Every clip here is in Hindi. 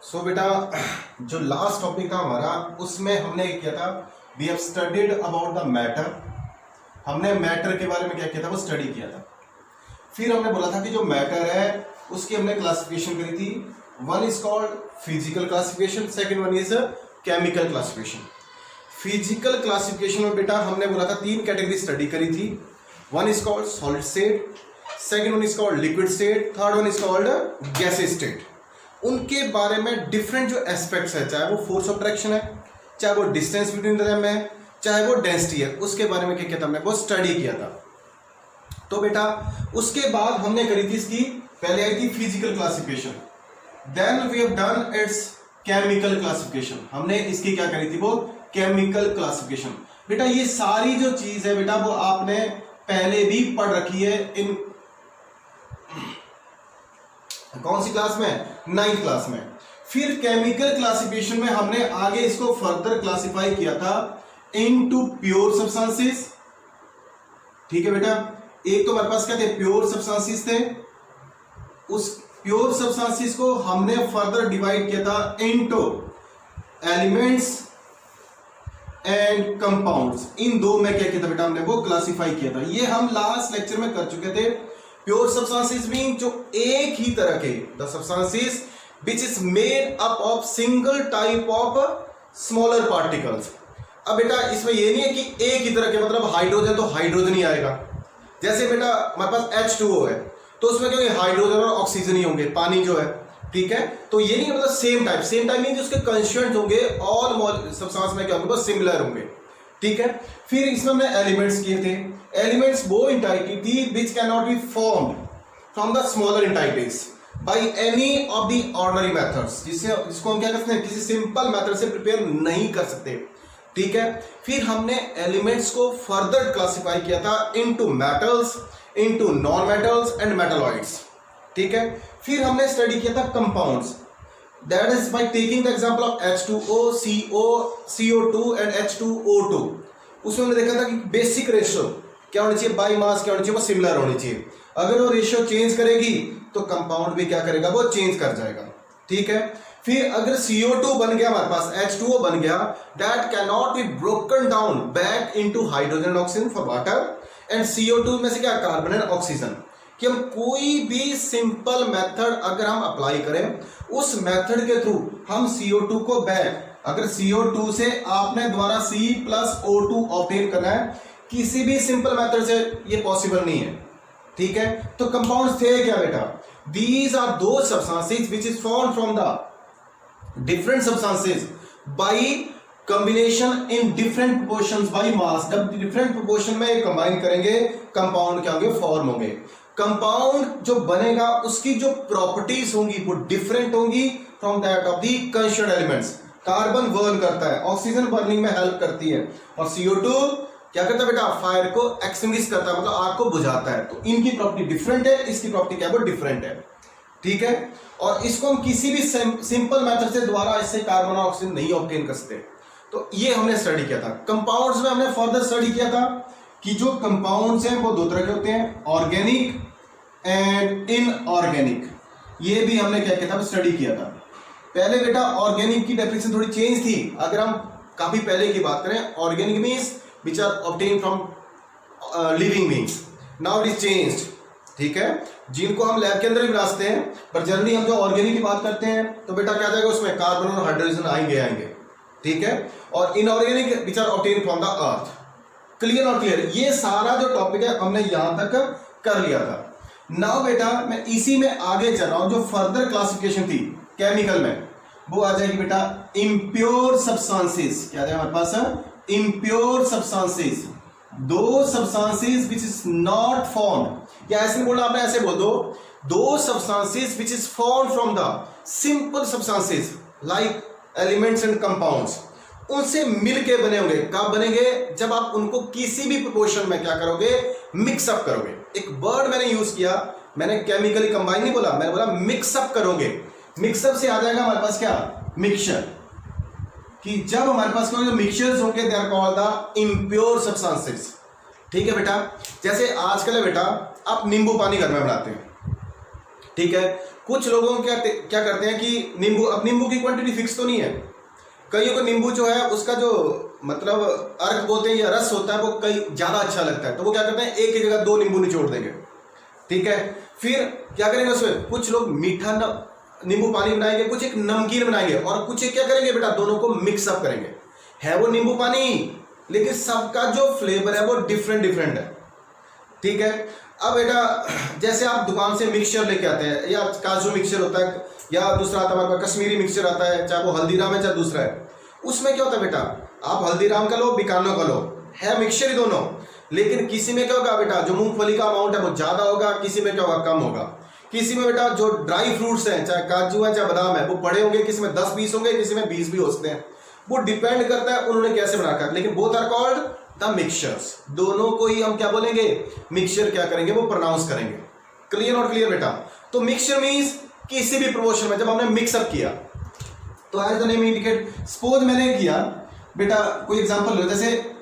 सो बेटा जो लास्ट टॉपिक था हमारा उसमें हमने किया था we have studied about the matter. हमने मैटर के बारे में क्या किया था, वो स्टडी किया था। फिर हमने बोला था कि जो मैटर है उसकी हमने क्लासिफिकेशन करी थी। One is called physical classification, second one is chemical classification. Physical classification में बेटा हमने बोला था तीन कैटेगरी स्टडी करी थी। One is called solid state, second one is called liquid state, third one is called gases state. उनके बारे में डिफरेंट जो एस्पेक्ट्स है, चाहे वो फोर्स ऑफ अट्रैक्शन है, चाहे वो डिस्टेंस बिटवीन देम है, चाहे वो डेंसिटी है, उसके बारे में क्या किया था हमने, वो स्टडी किया था। तो बेटा उसके बाद हमने करी थी इसकी, पहले आई थी physical classification, then we have done its chemical classification. हमने इसकी क्या करी थी, वो केमिकल क्लासिफिकेशन। बेटा ये सारी जो चीज है बेटा वो आपने पहले भी पढ़ रखी है इन कौन सी क्लास में, 9th क्लास में। फिर केमिकल क्लासिफिकेशन में हमने आगे इसको फर्दर क्लासिफाई किया था इनटू प्योर सब्सटेंसेस। ठीक है बेटा, एक तो हमारे पास क्या थे, प्योर सब्सटेंसेस थे। उस प्योर सब्सटेंसेस को हमने फर्दर डिवाइड किया था इनटू एलिमेंट्स एंड कंपाउंड्स। इन दो में क्या किया था बेटा, हमने वो क्लासिफाई किया था। ये हम लास्ट लेक्चर में कर चुके थे। प्योर सब्सटेंसेस मीन जो एक ही तरह के, the substances which is made up of single type of smaller particles. अब बेटा इसमें ये नहीं है कि एक ही तरह के, मतलब हाइड्रोजन तो हाइड्रोजन ही आएगा। जैसे बेटा हमारे पास H2O है तो उसमें क्या हाइड्रोजन और ऑक्सीजन ही होंगे, पानी जो है। ठीक है, तो ये नहीं मतलब सेम टाइप मीन उसके कंस्टिट्यूएंट होंगे, ऑल सब्सटेंस में क्या होंगे, बस सिमिलर होंगे। ठीक है, फिर इसमें हमने एलिमेंट्स किए थे। एलिमेंट्स वो एंटिटी थी which can not be formed from the smaller entities by any of the ordinary methods, जिसको हम क्या करते हैं, किसी सिंपल मेथड से प्रिपेयर नहीं कर सकते। ठीक है, फिर हमने एलिमेंट्स को फर्दर क्लासिफाई किया था into metals, into non metals and metalloids. ठीक है, फिर हमने स्टडी किया था compounds, that is by taking the example of H2O, CO2 and H2O2। उसमें हमने देखा था कि बेसिक रेशियो क्या होनी चाहिए, बाई मास क्या होनी चाहिए, वो सिमिलर होनी चाहिए। अगर वो रेशियो चेंज करेगी तो कंपाउंड भी क्या करेगा, वो चेंज कर जाएगा। ठीक है, फिर अगर CO2 बन गया हमारे पास, H2O बन गया, that can not be broken down back into hydrogen and oxygen for water, and CO2 में से क्या, कार्बन एंड ऑक्सीजन। कि हम कोई भी सिंपल मेथड अगर हम अप्लाई करें, उस मेथड के थ्रू हम CO2 को बैक, अगर CO2 से आपने दोबारा C+O2 ऑब्टेन करना है, किसी भी सिंपल मेथड से ये पॉसिबल नहीं है। ठीक है, तो कंपाउंड्स थे क्या बेटा, these are two substances which is formed from the different substances bye combination in different proportions by mass. जब डिफरेंट प्रोपोर्शन में कंबाइन करेंगे, कंपाउंड क्या होंगे, फॉर्म होंगे। कंपाउंड जो बनेगा उसकी जो प्रॉपर्टीज होंगी वो डिफरेंट होंगी from that of the constituent elements. Carbon burn करता है, ऑक्सीजन बर्निंग में हेल्प करती है, और CO2 क्या करता है बेटा, फायर को एक्सटिंग्विश करता है, मतलब आग को बुझाता है। तो इनकी प्रॉपर्टी डिफरेंट है, इसकी प्रॉपर्टी क्या है, वो डिफरेंट है। ठीक है, और इसको हम किसी भी सिंपल मेथड से दोबारा इससे कार्बन और ऑक्सीजन नहीं ऑब्टेन कर सकते। तो ये हमने स्टडी किया था। कंपाउंड्स में हमने फर्दर स्टडी किया था कि जो कंपाउंड्स हैं वो दो तरह के होते हैं, ऑर्गेनिक एंड इनऑर्गेनिक। ये भी हमने क्या किया था, स्टडी किया था। पहले बेटा ऑर्गेनिक की डेफिनेशन थोड़ी चेंज थी। अगर हम काफी पहले की बात करें, organic means which are obtain from living beings, now it is changed. ठीक है, जिनको हम लैब के अंदर भी बनाते हैं, पर जनरली हम जो ऑर्गेनिक की बात करते हैं तो बेटा क्या जाएगा, उसमें कार्बन और हाइड्रोजन आएंगे। ठीक है, और inorganic which are obtain from the earth. Clear और क्लियर, ये सारा जो टॉपिक है हमने यहां तक कर लिया था। नाउ बेटा मैं इसी में आगे चल रहा हूं। जो फर्दर क्लासिफिकेशन थी केमिकल में, वो आ जाएगी बेटा इम्प्योर सब्सटेंसेस। क्या है हमारे पास, इम्प्योर सब्सटेंसेस, दो substances which is not formed, या ऐसे बोलना आपने, ऐसे बोल दो substances which is formed from the simple substances like elements and compounds, उनसे मिलके बने होंगे। कब बनेंगे, जब आप उनको किसी भी प्रोपोर्शन में क्या करोगे, मिक्सअप करोगे। एक वर्ड मैंने यूज किया, मैंने केमिकली कंबाइन नहीं बोला, मैंने बोला मिक्सअप करोगे। मिक्सअप से आ जाएगा हमारे पास क्या, मिक्सचर। कि जब हमारे पास कोई मिक्सचर्स होंगे, they are called the impure substances. ठीक है बेटा, जैसे आजकल है बेटा, आप नींबू पानी घर में बनाते हैं, ठीक है। कुछ लोगों क्या करते हैं कि नींबू की क्वांटिटी फिक्स तो नहीं है। कईयों को नींबू जो है उसका जो मतलब अर्क बोलते हैं या रस होता है वो कई ज्यादा अच्छा लगता है, तो वो क्या करते हैं एक ही जगह 2 नींबू निचोड़ देंगे, ठीक है। फिर क्या करेंगे उसमें कुछ लोग मीठा नींबू पानी बनाएंगे, कुछ एक नमकीन बनाएंगे, और कुछ एक क्या करेंगे बेटा दोनों को मिक्स अप करेंगे। है वो नींबू पानी, लेकिन सबका जो फ्लेवर है वो डिफरेंट डिफरेंट है, ठीक है। अब बेटा जैसे आप दुकान से मिक्सचर लेके आते हैं, या काजू मिक्सचर होता है, या दूसरा आता है हमारे पास कश्मीरी मिक्सचर आता है, चाहे वो हल्दीराम है चाहे दूसरा है। उसमें क्या होता है बेटा, आप हल्दीराम का लो बीकानो का लो, है मिक्सचर ही दोनों, लेकिन किसी में क्या होगा बेटा जो मूंगफली का अमाउंट है वो ज्यादा होगा, किसी में क्या होगा कम होगा। किसी में बेटा जो ड्राई फ्रूट्स हैं, चाहे काजू है चाहे बादाम है, वो बड़े होंगे, किसी में 10-20 होंगे, किसी में 20 भी हो सकते हैं। वो डिपेंड करता है उन्होंने कैसे बना रखा है, लेकिन both are called the mixtures. दोनों को ही हम क्या बोलेंगे, मिक्सचर क्या करेंगे वो प्रोनाउंस करेंगे। क्लियर और क्लियर बेटा। तो मिक्सचर मींस किसी भी प्रोपोर्शन में जब हमने मिक्सअप किया, तो as the name indicate, suppose मैंने किया बेटा कोई एग्जांपल लो, जैसे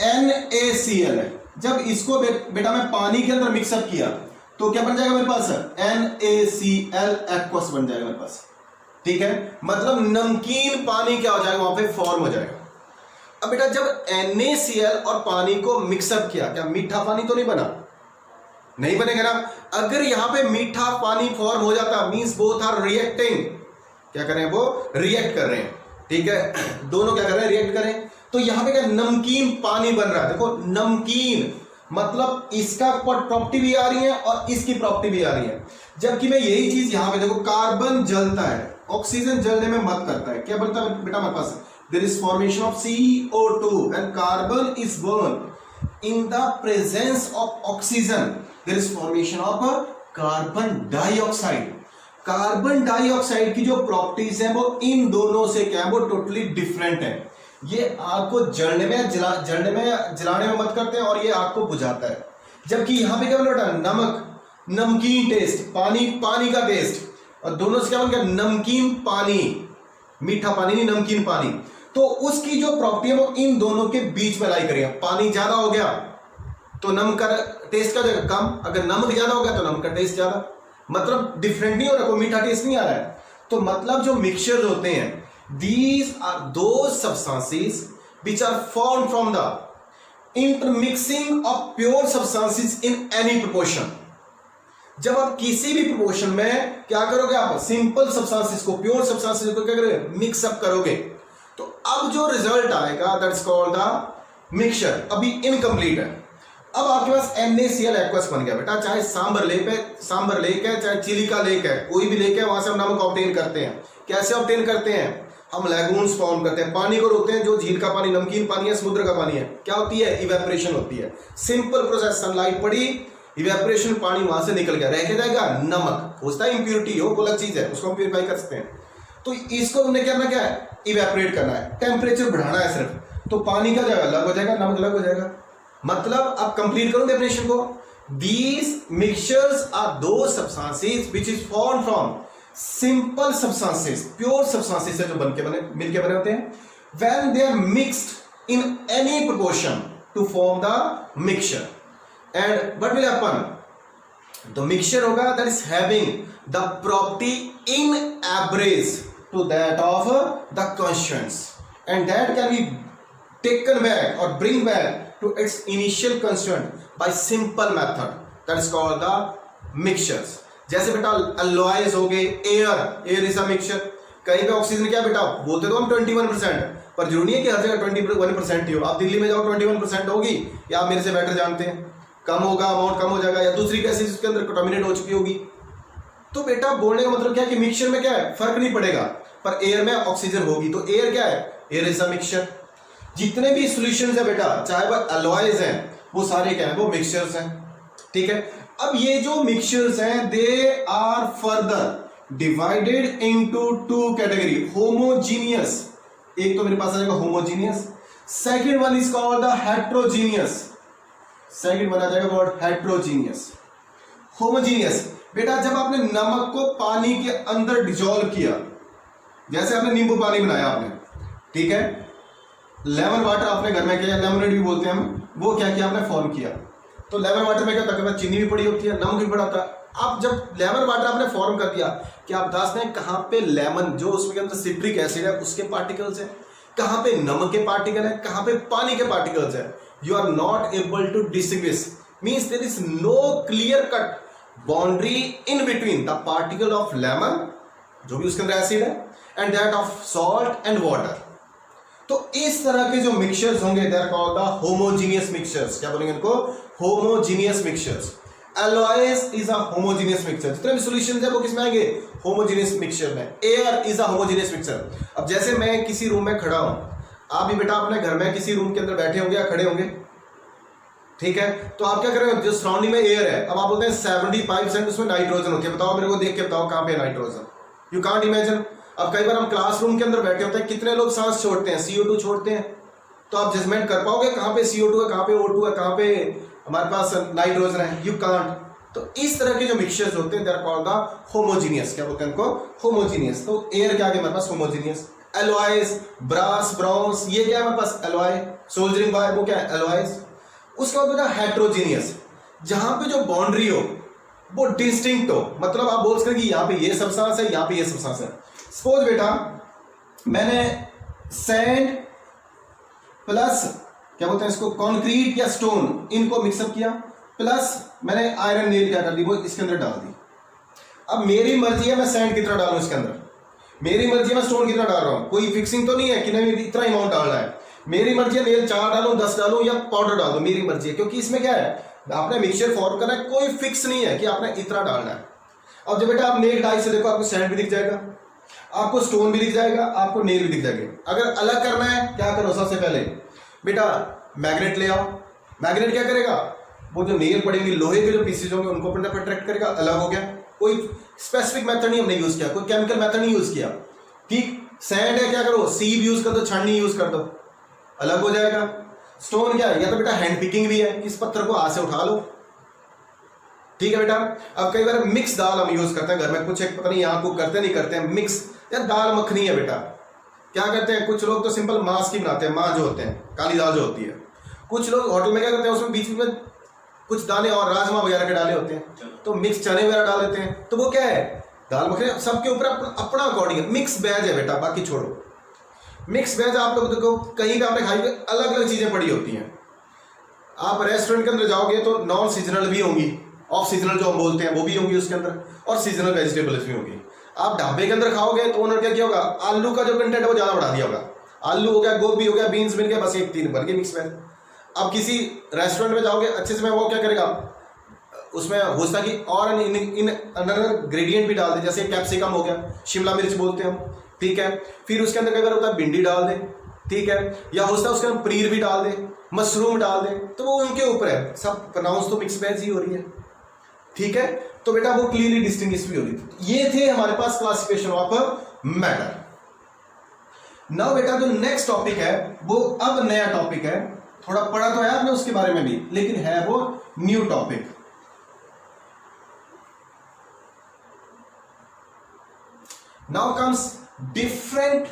NaCl है, जब इसको बेटा मैं पानी के अंदर मिक्सअप किया तो क्या बन जाएगा मेरे पास, NaCl एक्वस बन जाएगा मेरे पास, ठीक है। मतलब नमकीन पानी क्या हो जाएगा वहां पे फॉर्म हो जाएगा। अब बेटा जब NaCl और पानी को मिक्सअप किया, क्या मीठा पानी तो नहीं बना, नहीं बनेगा ना। अगर यहां पे मीठा पानी फॉर्म हो जाता मींस बोथ आर रिएक्टिंग, क्या कर रहे हैं वो रिएक्ट कर रहे हैं, ठीक है। दोनों क्या कर रहे हैं रिएक्ट करें, तो यहां पे क्या नमकीन पानी बन रहा है। देखो नमकीन मतलब इसका प्रॉपर्टी भी आ रही है और इसकी प्रॉपर्टी भी आ रही है, जबकि मैं यही चीज यहां पे देखो कार्बन जलता है, ऑक्सीजन जलने में मत करता है, क्या बनता है बेटा हमारे पास, there is formation of CO2 and carbon is burn in the presence of oxygen, there is formation of carbon dioxide. Carbon dioxide की जो प्रॉपर्टीज है वो इन दोनों से क्या है वो टोटली डिफरेंट है। ये आग को जलाने में मत करते हैं और ये आग को बुझाता है, जबकि यहां पे क्या बोला बेटा नमक, नमकीन टेस्ट, पानी का टेस्ट, और दोनों से क्या बन गया नमकीन पानी, मीठा पानी नहीं नमकीन पानी। तो उसकी जो प्रॉपर्टी है वो इन दोनों के बीच में लाई करेगा। पानी ज्यादा हो गया तो नमक का टेस्ट का जगह कम, अगर नमक ज्यादा हो गया तो नमक का टेस्ट ज्यादा, मतलब डिफरेंट नहीं हो रहा, कोई मीठा टेस्ट नहीं आ रहा है। तो मतलब जो मिक्सचर होते हैं these are those substances which are formed from the intermixing of pure substances in any proportion। जब आप किसी भी प्रोपोर्शन में क्या करोगे, आप सिंपल सब्सटेंसेस को प्योर सब्सटेंसेस को क्या करोगे मिक्स अप करोगे, तो अब जो रिजल्ट आएगा दैट्स कॉल्ड द मिक्सचर। अभी इनकम्प्लीट है। अब आपके पास NaCl एक्वस बन गया बेटा, चाहे सांबर लेक है चाहे चिली का लेक है, कोई भी लेक है वहां से हम नमक ऑब्टेन करते हैं। कैसे ऑब्टेन करते हैं, हम लैगून्स फॉर्म करते हैं, पानी को रोकते हैं, जो झील का पानी नमकीन पानी है समुद्र का पानी है, क्या होती है इवेपोरेशन होती है। सिंपल प्रोसेस, सनलाइट पड़ी इवेपोरेशन, पानी वहां से निकल गया, रह के जाएगा नमक, हो सकता है इंप्योरिटी हो, वो अलग चीज है, उसको हम प्यूरिफाई कर सकते हैं। तो इसको हमने करना क्या है, इवेपोरेट करना है, टेम्परेचर बढ़ाना है सिर्फ, तो पानी का जगह अलग हो जाएगा, नमक अलग हो जाएगा। मतलब आप कंप्लीट करो डेफिनेशन को, these mixtures are two substances which is form from simple substances, pure substances है जो मिलके बने होते हैं, when they are mixed in any proportion to form the mixture, and what will happen, the mixture होगा that is having the property in average to that of the constants, and that can be taken back और bring back to its initial constant by simple method, that is called the mixtures। जैसे बेटा alloys हो गए, air is a mixture। कहीं पे ऑक्सीजन क्या बेटा बोलते तो हम 21%, पर जरूरी नहीं है कि हर जगह 21% ही हो। आप दिल्ली में जाओ 21% होगी, या आप मेरे से बेटर जानते हैं कम होगा, अमाउंट कम हो जाएगा, या दूसरी गैसेज उसके अंदर कंटामिनेट हो चुकी होगी। तो बेटा बोलने का मतलब क्या है कि मिक्सचर में क्या है फर्क नहीं पड़ेगा, पर एयर में ऑक्सीजन होगी, तो एयर क्या है, एयर इज अ मिक्सचर। जितने भी सॉल्यूशंस है बेटा, चाहे वो अलॉयज हैं, वो सारे क्या है वो मिक्सचर्स हैं, ठीक है। अब ये जो मिक्सचर्स हैं they are further divided into two category, homogeneous, एक तो मेरे पास आ जाएगा homogeneous, second one is called the heterogeneous, second one आ जाएगा वर्ड हेट्रोजीनियस। होमोजीनियस बेटा जब आपने नमक को पानी के अंदर डिजोल्व किया, जैसे आपने नींबू पानी बनाया आपने, ठीक है, लेमन वाटर आपने घर में किया, लेमनेड भी बोलते हैं हम, वो क्या किया आपने फॉर्म किया, तो लेमन वाटर में क्या तकरीबन चीनी भी पड़ी होती है, नमक भी पड़ा था, आप जब लेमन वाटर आपने फॉर्म कर दिया कि आप बता सकते हैं कहाँ पे लेमन जो उसमें अंदर सिट्रिक एसिड है उसके पार्टिकल्स है, कहाँ पे नमक के पार्टिकल है, कहाँ पे पानी के पार्टिकल्स है। You are not able to distinguish, means there is no clear cut boundary in between the particle of lemon जो भी उसके अंदर एसिड है and that of salt and water. तो इस तरह के जो मिक्सचर्स होंगे they are called the homogeneous mixtures. क्या बोलेंगे इनको? Homogeneous mixtures. Alloys is a homogeneous mixture. जितने भी सॉल्यूशंस है वो किसमें आएंगे? होमोजीनियस मिक्सचर में। Air is a homogeneous mixture. अब जैसे मैं किसी रूम में खड़ा हूं, आप भी बेटा अपने घर में किसी रूम के अंदर बैठे होंगे या खड़े होंगे, ठीक है, तो आप क्या कर रहे हो? जो सराउंडिंग में एयर है, अब आप बोलते हैं 75% उसमें नाइट्रोजन होती है। बताओ मेरे को, देख के बताओ कहां पे नाइट्रोजन? You can't imagine. अब कई बार हम क्लासरूम के अंदर बैठे होते हैं, कितने लोग सांस छोड़ते हैं? CO2 छोड़ते हैं। तो आप जजमेंट कर पाओगे कहां पे CO2 है, कहां पे O2 है, कहां पे हमारे पास नाइट्रोजन है? You can't. तो इस तरह के जो मिक्सचर्स होते हैं they are called the homogeneous. क्या बोलते हैं इनको? होमोजीनियस। तो एयर क्या है हमारे पास? होमोजीनियस। एलॉयज, ब्रास, ब्रॉन्ज, ये क्या है हमारे पास? एलॉय। सोल्जरिंग वायर वो क्या है? एलॉयज। उसके बाद बेटा हेट्रोजीनियस, जहां पे जो बाउंड्री हो वो डिस्टिंक्ट हो, मतलब आप बोल सकते हैं कि यहाँ पे ये सब्सटेंस है, यहाँ पे ये सब्सटेंस है। सपोज बेटा मैंने सैंड प्लस क्या बोलते हैं इसको, कंक्रीट या स्टोन, इनको मिक्सअप किया, प्लस मैंने आयरन नेल क्या कर दी, वो इसके अंदर डाल दी। अब मेरी मर्जी है मैं सैंड कितना डालूं इसके अंदर, मेरी मर्जी है मैं स्टोन कितना डाल रहा हूं, कोई फिक्सिंग तो नहीं है कि नहीं इतना अमाउंट डालना है। मेरी मर्जी है नेल 4 डालूं, 10 डालूं या पाउडर डाल दूं, मेरी मर्जी है। क्योंकि इसमें क्या है, आपने मिक्सचर फॉर्म करना है, कोई फिक्स नहीं है कि आपने इतना डालना है। अब जब बेटा आप नेल डाई से देखो, आपको सैंड भी दिख जाएगा, आपको स्टोन भी दिख जाएगा, आपको नेल भी दिख जाएगी। अगर अलग करना है क्या करो? सबसे पहले बेटा मैग्नेट ले आओ। मैग्नेट क्या करेगा? वो जो नेल पड़ेंगे, लोहे के जो पीसेज होंगे उनको अपने अट्रैक्ट करेगा, अलग हो गया। कोई स्पेसिफिक मेथड नहीं हमने यूज किया, कोई केमिकल मेथड नहीं यूज किया। ठीक, सैंड है क्या करो? सीब यूज कर दो, छाननी यूज कर दो, अलग हो जाएगा। स्टोन क्या है? या तो बेटा हैंड पिकिंग भी है, इस पत्थर को हाथ से उठा लो, ठीक है बेटा। अब कई बार मिक्स दाल हम यूज करते हैं घर में, कुछ एक पता नहीं यहाँ को करते नहीं करते हैं मिक्स, या दाल मखनी है बेटा, क्या करते हैं कुछ लोग तो सिंपल मांस की बनाते हैं, मां जो होते हैं, काली दाल जो होती है। कुछ लोग होटल में क्या करते हैं, उसमें बीच में कुछ दाने और राजमा वगैरह के डाले होते हैं, तो मिक्स चने वगैरह डाल देते हैं, तो वो क्या है? दाल मखनी। सबके ऊपर अपना अकॉर्डिंग है। मिक्स वेज है बेटा, बाकी छोड़ो। मिक्स वेज आप लोग देखो कहीं पे आपने खाई पे अलग अलग चीजें पड़ी होती हैं। आप रेस्टोरेंट के अंदर जाओगे तो नॉन सीजनल भी होंगी, ऑफ सीजनल जो हम बोलते हैं वो भी होंगी उसके अंदर, और सीजनल वेजिटेबल्स भी होंगी। आप ढाबे के अंदर खाओगे तो उन्होंने क्या किया होगा, आलू का जो कंटेंट है वो ज्यादा बढ़ा दिया होगा। आलू हो गया, गोभी हो गया, बीन्स मिल गया, बस एक 3 बन गए मिक्स वेज। अब किसी रेस्टोरेंट में जाओगे अच्छे से में, वो क्या करेगा, उसमें हो सकता कि और इन अनदर ग्रेडियंट भी डाल दे, जैसे कैप्सिकम हो गया, शिमला मिर्च बोलते हैं हम, ठीक है। फिर उसके अंदर कई बार होता है भिंडी डाल दे, ठीक है, या हो सकता है उसके अंदर पनीर भी डाल दे, मशरूम डाल दे, तो वो उनके ऊपर है। सब प्रोनाउंस तो मिक्स वेज ही हो रही है, ठीक है। तो बेटा वो क्लियरली डिस्टिंग्विश भी हो रही थी। ये थे हमारे पास क्लासिफिकेशन ऑफ मैटर। नाउ बेटा जो नेक्स्ट टॉपिक है वो अब नया टॉपिक है, थोड़ा पढ़ा तो है आपने उसके बारे में भी, लेकिन है वो new topic. Now comes different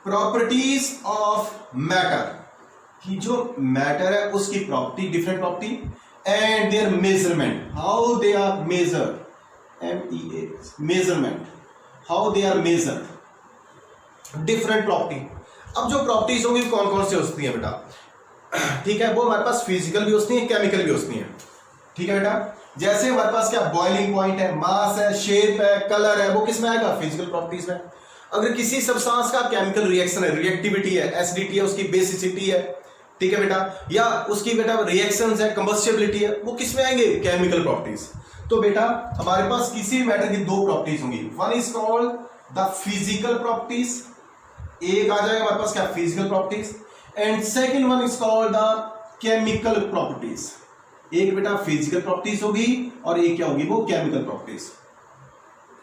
properties of matter, कि जो मैटर है उसकी property, different property, and their measurement, how they are measured, MEA measurement, how they are measured, different property. अब जो प्रॉपर्टीज होंगी कौन कौन सी होती है बेटा, ठीक है, वो हमारे पास फिजिकल भी होती है, केमिकल भी होती है, ठीक है बेटा। जैसे हमारे पास क्या बॉइलिंग पॉइंट है, मास है, शेप है, कलर है, वो किस में आएगा? फिजिकल प्रॉपर्टीज में। अगर किसी सब्सटेंस का केमिकल रिएक्शन है, रिएक्टिविटी है, एसिडिटी है, उसकी बेसिसिटी है, ठीक है बेटा, या उसकी बेटा रिएक्शंस है, कंबस्टिबिलिटी है, वो किस में आएंगे? Chemical properties. तो बेटा हमारे पास किसी भी मैटर की 2 प्रॉपर्टीज होंगी, one is called the physical properties, एक आ जाएगा हमारे पास क्या physical properties, and second one is called the chemical properties. एक बेटा फिजिकल प्रॉपर्टीज होगी और एक क्या होगी? वो केमिकल प्रॉपर्टीज।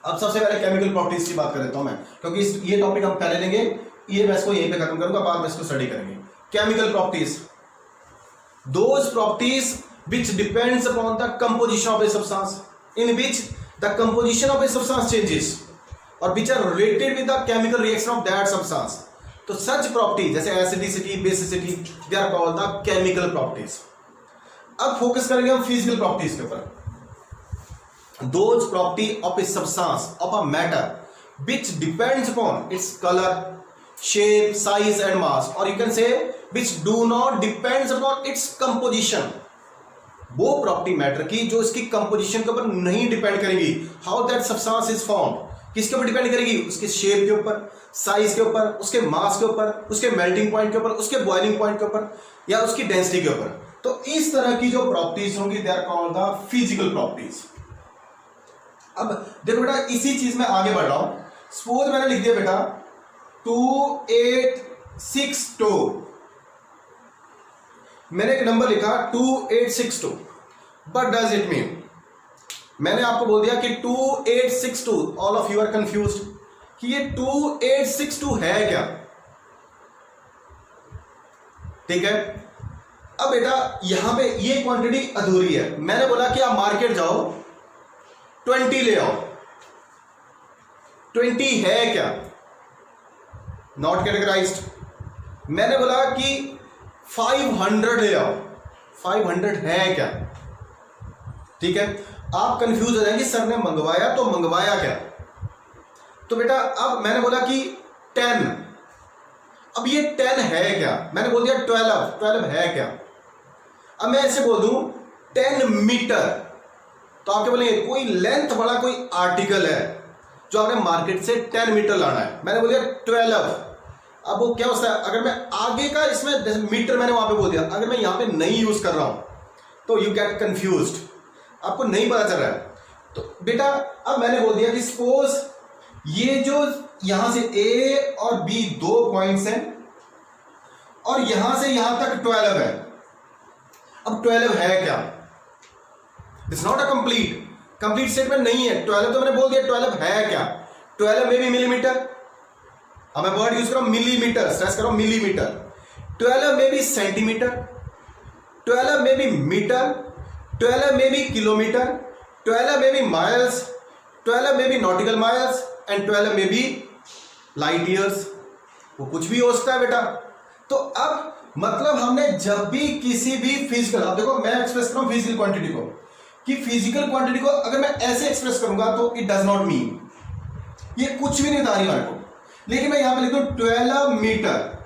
अब सबसे पहले केमिकल प्रॉपर्टीज की बात कर देता हूं मैं, क्योंकि ये टॉपिक हम पहले लेंगे, ये मैं इसको यहीं पे खत्म करूंगा, बाद में इसको स्टडी करेंगे। Chemical properties, those properties which depends upon the composition of a substance, in which the composition of a substance changes or which are related with the chemical reaction of that substance. तो such property जैसे acidity, basicity, they are called the chemical properties. अब फोकस करेंगे हम फिजिकल प्रॉपर्टीज के ऊपर। Those property of a substance of a matter which depends upon its colour, shape, size and mass, और you can say which do not depends upon its composition. वो प्रॉपर्टी मैटर की जो इसकी कंपोजिशन के ऊपर नहीं डिपेंड करेगी। How that substance is formed, किसके ऊपर डिपेंड करेगी? उसके शेप के ऊपर, साइज के ऊपर, उसके मास के ऊपर, उसके मेल्टिंग पॉइंट के ऊपर, उसके बॉइलिंग पॉइंट के ऊपर, या उसकी डेंसिटी के ऊपर। तो इस तरह की जो प्रॉपर्टीज होंगी they are called the physical properties. अब देखो बेटा, इसी चीज में आगे बढ़ रहा हूं। सपोज मैंने लिख दिया बेटा 2862, मैंने एक नंबर लिखा 2862, बट डज इट मीन, मैंने आपको बोल दिया कि 2862, all of you are confused कि ये 2862 है क्या? ठीक है। अब बेटा यहां पे ये क्वांटिटी अधूरी है। मैंने बोला कि आप मार्केट जाओ 20 ले आओ, 20 है क्या? Not categorised. मैंने बोला कि 500 ले आओ, 500 है क्या? ठीक है। आप कंफ्यूज हो जाएंगे, सर ने मंगवाया तो मंगवाया क्या? तो बेटा अब मैंने बोला कि 10, अब ये 10 है क्या? मैंने बोल दिया 12 है क्या? अब मैं ऐसे बोल दूं 10 मीटर, तो आपके बोलेंगे कोई लेंथ वाला कोई आर्टिकल है जो आपने मार्केट से 10 मीटर लाना है। मैंने बोल दिया 12। अब वो क्या होता है, अगर मैं आगे का इसमें मीटर मैंने वहां पे बोल दिया, अगर मैं यहां पे नहीं यूज कर रहा हूं तो यू गेट कंफ्यूज्ड, आपको नहीं पता चल रहा है। तो बेटा अब मैंने बोल दिया कि सपोज ये जो यहां से ए और बी 2 पॉइंट्स हैं और यहां से यहां तक 12 है। अब 12 है क्या? It's not a complete statement नहीं है। 12 तो मैंने बोल दिया, 12 है क्या? 12 में भी मिलीमीटर, अब मैं वर्ड यूज कर रहा हूं मिलीमीटर, स्ट्रेस कर रहा हूं मिलीमीटर। 12 में भी सेंटीमीटर, 12 में भी मीटर, 12 में भी किलोमीटर, 12 में भी माइल्स, 12 में भी नॉटिकल माइल्स एंड 12 में भी लाइट ईयर्स। वो कुछ भी हो सकता है बेटा। तो अब मतलब हमने जब भी किसी भी फिजिकल, अब देखो मैं एक्सप्रेस कर रहा हूं फिजिकल क्वांटिटी को, कि फिजिकल क्वांटिटी को अगर मैं ऐसे एक्सप्रेस करूंगा तो इट डज नॉट मीन, ये कुछ भी नहीं बता रही हमारे को। लेकिन मैं यहां पे लिख दूं 12 मीटर,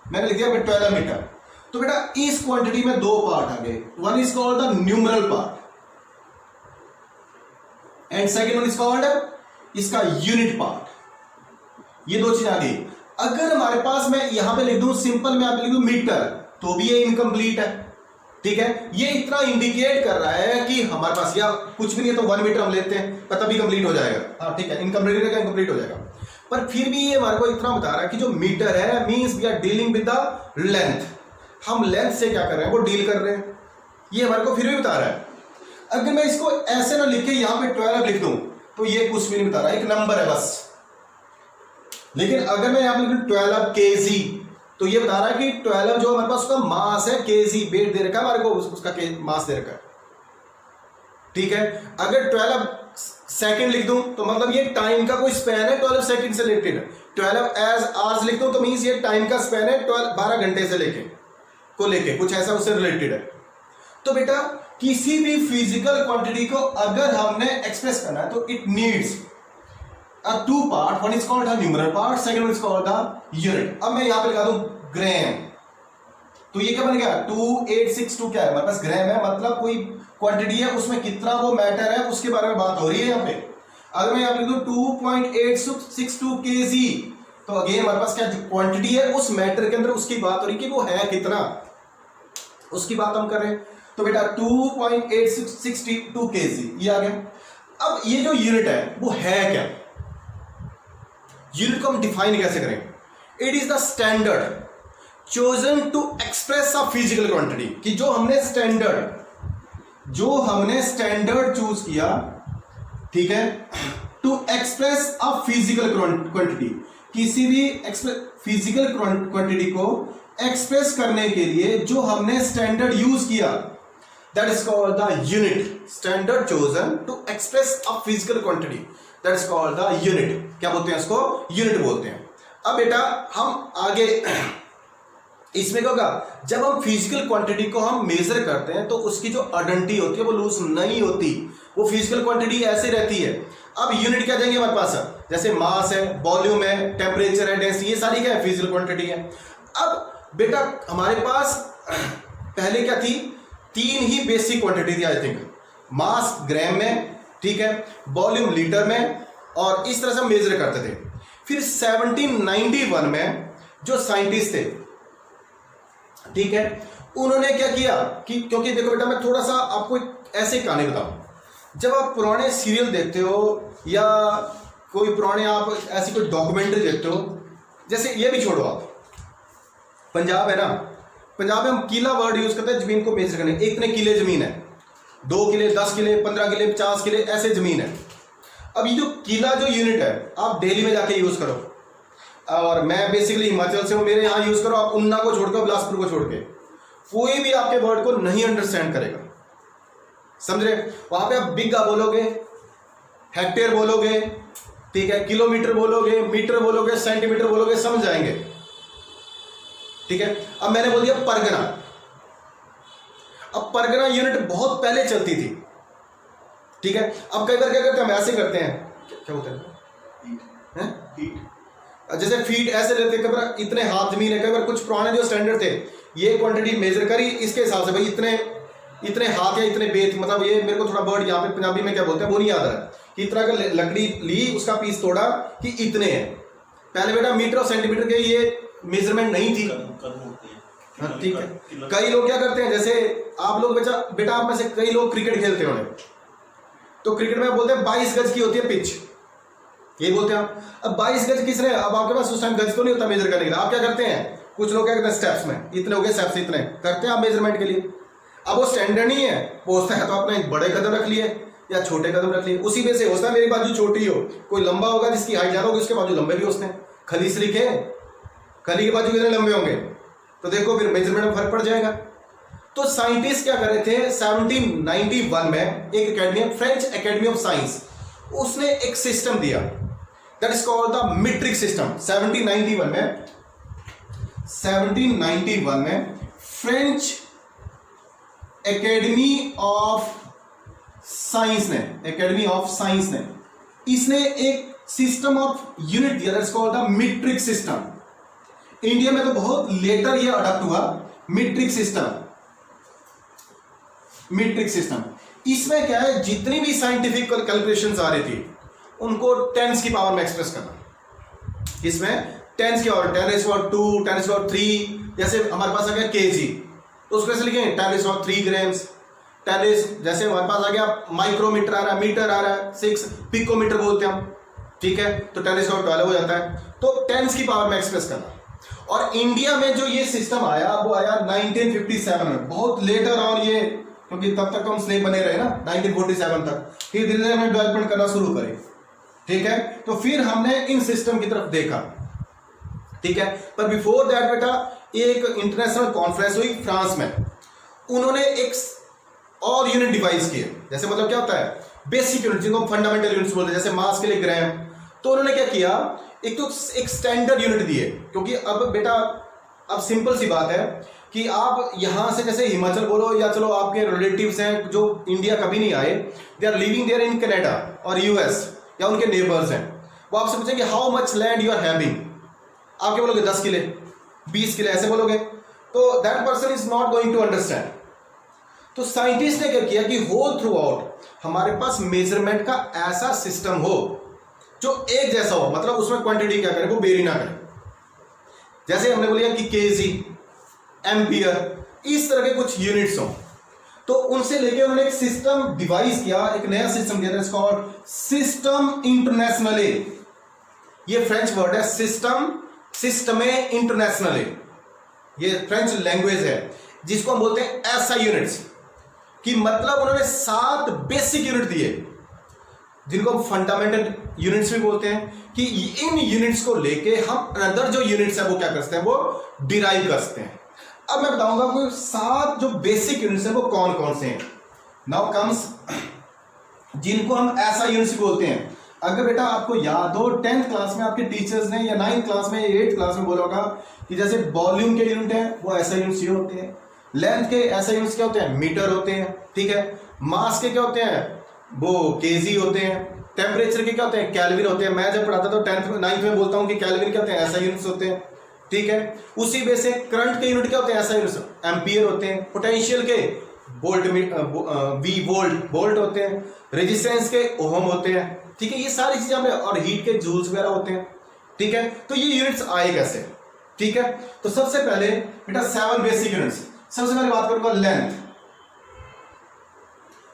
मैंने लिख दिया 12 मीटर। तो बेटा इस क्वांटिटी में 2 पार्ट आ गए, one is called the numeral part and second one is called इसका यूनिट पार्ट। ये 2 चीज आ गई। अगर हमारे पास मैं यहां पे लिख दूं सिंपल, मैं यहां पे लिख दूं मीटर, तो भी ये इनकम्प्लीट है। ठीक है, ये इतना इंडिकेट कर रहा है कि हमारे पास या कुछ भी नहीं है तो 1 मीटर हम लेते हैं, पता भी कंप्लीट हो जाएगा। हाँ ठीक है, इनकम्प्लीट रहेगा, इनकम्प्लीट हो जाएगा। पर फिर भी ये हमारे को इतना बता रहा है कि जो मीटर है means we are dealing with the length, हम लेंथ से क्या कर रहे हैं, वो डील कर रहे हैं। ये हमारे को फिर भी बता रहा है। अगर मैं इसको ऐसे ना लिख के यहां पे 12 लिख दूं तो ये कुछ भी नहीं बता रहा, एक नंबर है बस। लेकिन अगर मैं यहां पे लिखूं 12 केजी तो ये बता रहा है कि 12 जो हमारे पास उसका मास है, केजी वेट दे रखा है हमारे को, उसका मास दे रखा है। ठीक है, अगर 12 सेकंड लिख दूं तो मतलब ये टाइम का कोई स्पैन है 12 सेकंड से रिलेटेड। 12 एज आवर्स लिख दूं तो मींस ये टाइम का स्पैन है 12 घंटे से लेके कुछ ऐसा उससे रिलेटेड है। तो बेटा किसी भी फिजिकल क्वांटिटी को अगर हमने एक्सप्रेस करना है तो it needs a 2 part, one is called the numeral part, second one is called the unit. अब मैं यहां पे लिखा दूं ग्राम, तो ये क्या बन गया 2862 क्या है हमारे पास ग्राम है, मतलब कोई क्वांटिटी है उसमें कितना वो मैटर है उसके बारे में बात हो रही है यहां पे। अगर मैं यहां पे लिख दूं 2.862 केजी तो अगेन हमारे पास क्या क्वांटिटी है उस मैटर के अंदर, उसकी बात हो रही है कि वो है कितना, उसकी बात हम कर रहे हैं। तो बेटा 2.862 केजी ये आ गया। अब ये जो यूनिट है वो है क्या, यूनिट को हम डिफाइन कैसे करें? It is the standard chosen to express a physical quantity, कि जो हमने स्टैंडर्ड चूज किया, ठीक है, to express a physical quantity, किसी भी फिजिकल क्वांटिटी को एक्सप्रेस करने के लिए जो हमने स्टैंडर्ड यूज किया, that is called the unit. Standard chosen to express a physical quantity, that is called the unit. क्या बोलते हैं इसको? यूनिट बोलते हैं। अब बेटा हम आगे इसमें क्या होगा, जब हम फिजिकल क्वांटिटी को हम मेजर करते हैं तो उसकी जो आइडेंटिटी होती है वो लूज नहीं होती, वो फिजिकल क्वांटिटी ऐसे रहती है। अब यूनिट क्या देंगे हमारे पास, जैसे मास है, वॉल्यूम है, टेम्परेचर है, डेंसिटी, ये सारी क्या है, फिजिकल क्वांटिटी है। अब बेटा हमारे पास पहले क्या थी, 3 ही बेसिक क्वांटिटी थी आई थिंक, मास ग्राम में, ठीक है, वॉल्यूम लीटर में, और इस तरह से मेजर करते थे। फिर 1791 में जो साइंटिस्ट थे, ठीक है, उन्होंने क्या किया कि, क्योंकि देखो बेटा मैं थोड़ा सा आपको ऐसे कहानी बताऊं, जब आप पुराने सीरियल देखते हो या कोई पुराने आप ऐसी कोई डॉक्यूमेंट्री देखते हो, जैसे ये भी छोड़ो, आप पंजाब है ना, पंजाब में हम किला वर्ड यूज करते हैं जमीन को मेजर करने, इतने किले जमीन है, 2 किले, 10 किले, 15 किले, 50 किले, ऐसे जमीन है। अब ये जो किला जो यूनिट है आप दिल्ली में जाके यूज करो, और मैं बेसिकली हिमाचल से हूं, मेरे यहां यूज करो, आप उन्ना को छोड़कर, बिलासपुर को छोड़ के, कोई भी आपके वर्ड को नहीं अंडरस्टैंड करेगा, समझ रहे। वहां पे आप बिग्गा बोलोगे, हेक्टेयर बोलोगे, ठीक है, किलोमीटर बोलोगे, मीटर बोलोगे, सेंटीमीटर बोलोगे, समझ जाएंगे, ठीक है। अब मैंने बोल दिया परगना, अब परगना यूनिट बहुत पहले चलती थी, ठीक है। अब कई बार क्या करते हैं, हम ऐसे करते हैं, क्या बोलते हैं, फीट, जैसे फीट ऐसे लेते हैं, कई बार इतने हाथ जमीन है, कई बार कुछ पुराने जो स्टैंडर्ड थे, ये क्वांटिटी मेजर करी इसके हिसाब से, भाई इतने हाथ या इतने बेत, मतलब ये मेरे को थोड़ा वर्ड यहाँ पे पंजाबी में क्या बोलते हैं वो नहीं याद रहा, कि इतना का लकड़ी ली, उसका पीस तोड़ा कि इतने हैं। पहले बेटा मीटर और सेंटीमीटर के ये मेजरमेंट नहीं थी, ठीक है। कई लोग क्या करते हैं, जैसे आप लोग बेटा आप में से कई लोग क्रिकेट खेलते होंगे, तो क्रिकेट में बोलते हैं 22 गज की होती है पिच, ये बोलते हैं आप। अब 22 गज किसने, अब आपके पास उस टाइम गज तो नहीं होता मेजर करने के लिए, आप क्या करते हैं, कुछ लोग क्या करते हैं स्टेप्स में, इतने हो गए स्टेप्स, इतने करते हैं आप मेजरमेंट के लिए। अब वो स्टैंडर्ड नहीं है, वो होता है तो आपने बड़े कदम रख लिए या छोटे कदम रख लिए, उसी में से होता है, मेरी बाजू छोटी हो, कोई लंबा होगा जिसकी हाइट ज्यादा होगी, उसके बाजू लंबे भी होते हैं, खली से लिखे, खली के बाजू कितने लंबे होंगे, तो देखो फिर मेजरमेंट में फर्क पड़ जाएगा। तो साइंटिस्ट क्या कर रहे थे, 1791 में एक academy, French academy of science, उसने एक सिस्टम दिया, that is called the metric system. 1791 में फ्रेंच एकेडमी ऑफ साइंस ने इसने एक सिस्टम ऑफ यूनिट दिया, that is called the metric system. India में तो बहुत लेटर ये अडॉप्ट हुआ मीट्रिक सिस्टम। इसमें क्या है, जितनी भी साइंटिफिक कैलकुलेशंस आ रही थी उनको टेंस की पावर में एक्सप्रेस करना। इसमें टेंस की पावर 10⁻², 10⁻3, जैसे हमारे पास आ गया केजी, तो उसको कैसे लिखेंगे 10⁻3 ग्राम्स, 10, जैसे हमारे पास आ गया माइक्रोमीटर आ रहा है, मीटर आ रहा है 6, पिकोमीटर बोलते हैं हम, ठीक है, तो 10⁻12 हो जाता है, तो टेंस की पावर में एक्सप्रेस करना। और इंडिया में जो ये सिस्टम आया वो आया 1957 में, बहुत लेटर ऑन ये, क्योंकि तब तक हम स्लेव बने रहे ना 1947 तक, फिर धीरे धीरे हमने डेवलपमेंट करना शुरू करी, ठीक है। तो फिर हमने इन सिस्टम की तरफ देखा, ठीक है। पर बिफोर दैट बेटा एक इंटरनेशनल कॉन्फ्रेंस हुई फ्रांस में, उन्होंने एक और यूनिट डिवाइस किए, जैसे मतलब क्या होता है बेसिक यूनिट, जिनको फंडामेंटल यूनिट्स बोलते हैं, जैसे मास के लिए ग्राम। तो उन्होंने क्या किया, एक स्टैंडर्ड यूनिट दिए, क्योंकि अब बेटा अब सिंपल सी बात है कि आप यहां से जैसे हिमाचल बोलो, या चलो आपके रिलेटिव्स हैं जो इंडिया कभी नहीं आए, they are living there in Canada और यूएस, या उनके नेबर्स हैं, वो आपसे पूछेंगे how much land you are having, आप क्या बोलोगे 10 किले, 20 किले, ऐसे बोलोगे, तो that person is not going to understand. तो साइंटिस्ट ने क्या किया कि होल थ्रू आउट हमारे पास मेजरमेंट का ऐसा सिस्टम हो जो एक जैसा हो, मतलब उसमें क्वांटिटी क्या करे, वो वेरी ना करे। जैसे हमने बोलिया कि केजी, एम्पियर, इस तरह के कुछ यूनिट्स हो, तो उनसे लेके उन्होंने एक सिस्टम डिवाइस किया, एक नया सिस्टम दिया, इसका और सिस्टम इंटरनेशनले, ये फ्रेंच वर्ड है, सिस्टमे इंटरनेशनले, ये फ्रेंच लैंग्वेज है, जिसको हम बोलते हैं ऐसा यूनिट्स, कि मतलब उन्होंने 7 बेसिक यूनिट दिए, जिनको हम फंडामेंटल यूनिट्स भी बोलते हैं, कि इन यूनिट्स को लेके हम अदर जो यूनिट्स है वो क्या कर सकते हैं, वो डिराइव कर सकते हैं। अब मैं बताऊंगा आपको 7 जो बेसिक यूनिट्स हैं वो कौन कौन से हैं। नाउ कम्स जिनको हम ऐसा यूनिट्स बोलते हैं। अगर बेटा आपको याद हो 10th क्लास में आपके टीचर्स ने या 9th क्लास में या 8th क्लास में बोला होगा कि जैसे वॉल्यूम के यूनिट है वो ऐसा यूनिट्स ये होते हैं, लेंथ के ऐसा यूनिट्स क्या होते हैं, मीटर होते हैं, ठीक है। मास के क्या होते हैं, वो केजी होते हैं। टेम्परेचर के क्या होते हैं, केल्विन होते हैं। मैं जब पढ़ाता तो 10th में 9th में बोलता हूँ कि केल्विन क्या होते हैं, ऐसा यूनिट्स होते हैं, ठीक है। उसी बेस से करंट के यूनिट क्या होते हैं, ऐसा यूनिट्स एम्पियर होते हैं। पोटेंशियल के वोल्ट वी वोल्ट होते हैं। रेजिस्टेंस के ओहम होते हैं, ठीक है। ये सारी चीजें हमें, और हीट के जूल्स वगैरह होते हैं, ठीक है। तो ये यूनिट्स आए कैसे, ठीक है। तो सबसे पहले बेटा 7 बेसिक यूनिट्स। सबसे पहले बात करूंगा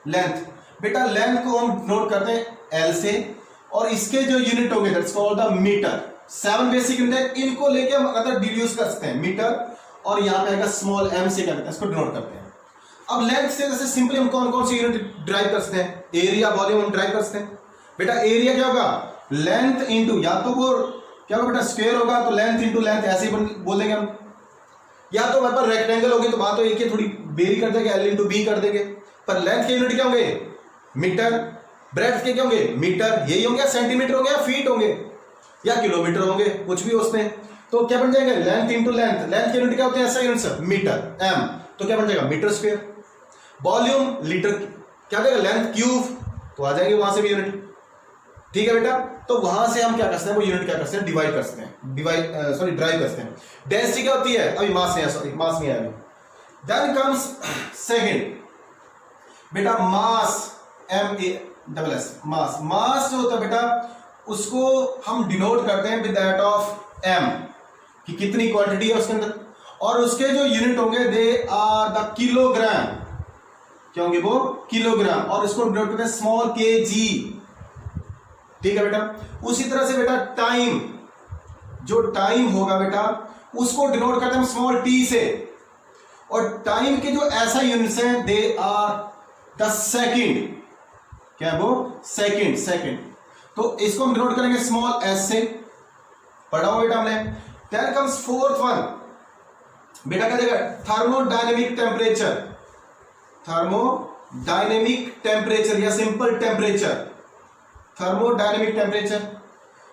लेंथ। बेटा लेंथ को हम नोट करते हैं एल से, और इसके जो यूनिट होंगे that's called the metre. 7 basic unit है, इनको लेके हम अगर डिड्यूस कर सकते हैं मीटर, और यहां पे आएगा स्मॉल एम से क्या करते हैं, इसको डिनोट करते हैं। अब लेंथ से जैसे सिंपली हम कौन कौन सी यूनिट ड्राइव कर सकते हैं, एरिया वॉल्यूम हम ड्राइव कर सकते हैं। बेटा एरिया क्या होगा, लेंथ इंटू, या तो वो क्या होगा बेटा स्क्वायर होगा, तो लेंथ इंटू लेंथ ऐसे ही बोल देंगे हम। या तो हमारे पास रेक्टेंगल होगी तो बात तो एक ही थोड़ी वेरी कर देंगे, एल इंटू बी कर देंगे। पर लेंथ के यूनिट क्या होंगे, मीटर। ब्रेड्थ के क्या होंगे, मीटर। यही होंगे, सेंटीमीटर होंगे या फीट होंगे या किलोमीटर होंगे, कुछ भी उसमें। तो क्या बन जाएगा, लेंथ इंटू लेंथ। लेंथ के यूनिट क्या होते हैं, ऐसा यूनिट सर, मीटर एम, तो क्या बन जाएगा मीटर स्क्वायर। वॉल्यूम लीटर, क्या देगा लेंथ क्यूब, तो आ जाएंगे वहां से भी यूनिट, ठीक है बेटा। तो वहां से हम क्या कर सकते हैं, वो यूनिट क्या कर सकते हैं, डिवाइड कर सकते हैं, ड्राइव कर सकते हैं। डेंसिटी क्या होती है, अभी मास नहीं है, सॉरी मास नहीं है अभी। देन कम्स सेकंड बेटा मास, एम ए डबल एस, मास। मास जो होता है बेटा उसको हम डिनोट करते हैं विद दैट ऑफ एम, कि कितनी क्वांटिटी है उसके अंदर, और उसके जो यूनिट होंगे दे आर द किलोग्राम, क्या होंगे वो किलोग्राम, और इसको डिनोट करते हैं स्मॉल के जी, ठीक है बेटा। उसी तरह से बेटा टाइम, जो टाइम होगा बेटा उसको डिनोट करते हैं स्मॉल टी से, और टाइम के जो ऐसा यूनिट्स हैं दे आर द सेकंड, क्या है वो सेकंड, तो इसको हम डिनोट करेंगे स्मॉल एस से, पढ़ा हो बेटा हमने। देन कम्स फोर्थ वन बेटा, क्या देगा, थर्मोडायनेमिक टेम्परेचर। थर्मोडायनेमिक टेम्परेचर या सिंपल टेम्परेचर, थर्मोडायनेमिक टेम्परेचर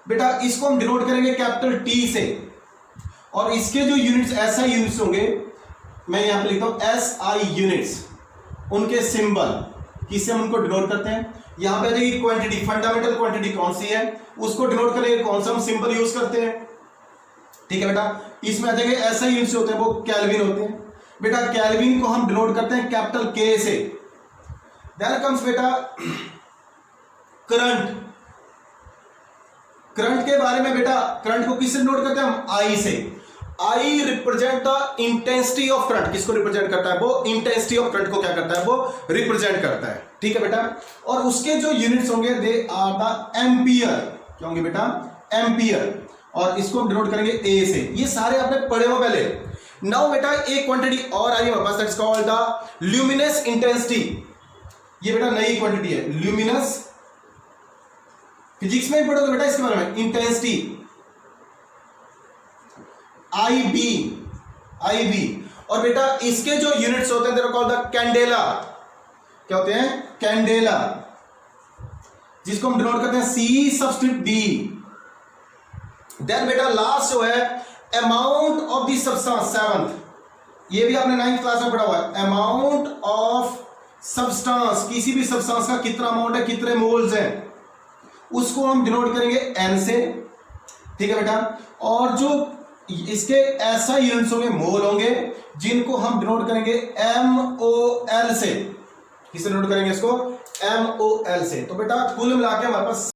बेटा इसको हम डिनोट करेंगे कैपिटल टी से, और इसके जो यूनिट्स ऐसा यूनिट्स होंगे, मैं यहां पे लिखता हूं एस आई यूनिट्स, उनके सिंबल किससे हम उनको डिनोट करते हैं। यहां पे आ जाएगी क्वांटिटी, फंडामेंटल क्वांटिटी कौन सी है उसको डिनोट करेंगे, कौन सा हम सिंबल यूज करते हैं, ठीक है बेटा। इसमें आ जाएंगे ऐसा यूनिट्स होते हैं वो केल्विन होते हैं बेटा। केल्विन को हम डिनोट करते हैं कैपिटल के से। देन कम्स बेटा करंट। करंट के बारे में बेटा, करंट को किससे डिनोट करते हैं हम, आई से। I represent the intensity of current, किसको रिप्रेजेंट करता है, वो इंटेंसिटी ऑफ करंट को क्या करता है, वो रिप्रेजेंट करता है, ठीक है बेटा। और उसके जो यूनिट्स होंगे दे आर द एम्पियर, क्या होंगे बेटा, एम्पियर, और इसको हम डिनोट करेंगे ए से। ये सारे आपने पढ़े हो पहले। नाउ बेटा एक क्वांटिटी और आई है हमारे पास, that's called the luminous intensity. ये बेटा नई क्वांटिटी है, ल्यूमिनस, फिजिक्स में भी पढ़ोगे बेटा इसके बारे में, इंटेंसिटी आई बी। और बेटा इसके जो यूनिट्स होते हैं, कॉल्ड द कैंडेला, क्या होते हैं, कैंडेला, जिसको हम डिनोट करते हैं सी सबस्क्रिप्ट डी। देन बेटा लास्ट जो है amount of the substance, seventh, ये भी आपने 9th क्लास में पढ़ा हुआ है। अमाउंट ऑफ सब्सटेंस, किसी भी सब्सटेंस का कितना अमाउंट है, कितने मोल्स हैं, उसको हम डिनोट करेंगे एन से, ठीक है बेटा। और जो इसके ऐसा यूनिट्स होंगे, मोल होंगे, जिनको हम डिनोट करेंगे MOL से। किससे डिनोट करेंगे इसको, MOL से। तो बेटा कुल मिला के हमारे पास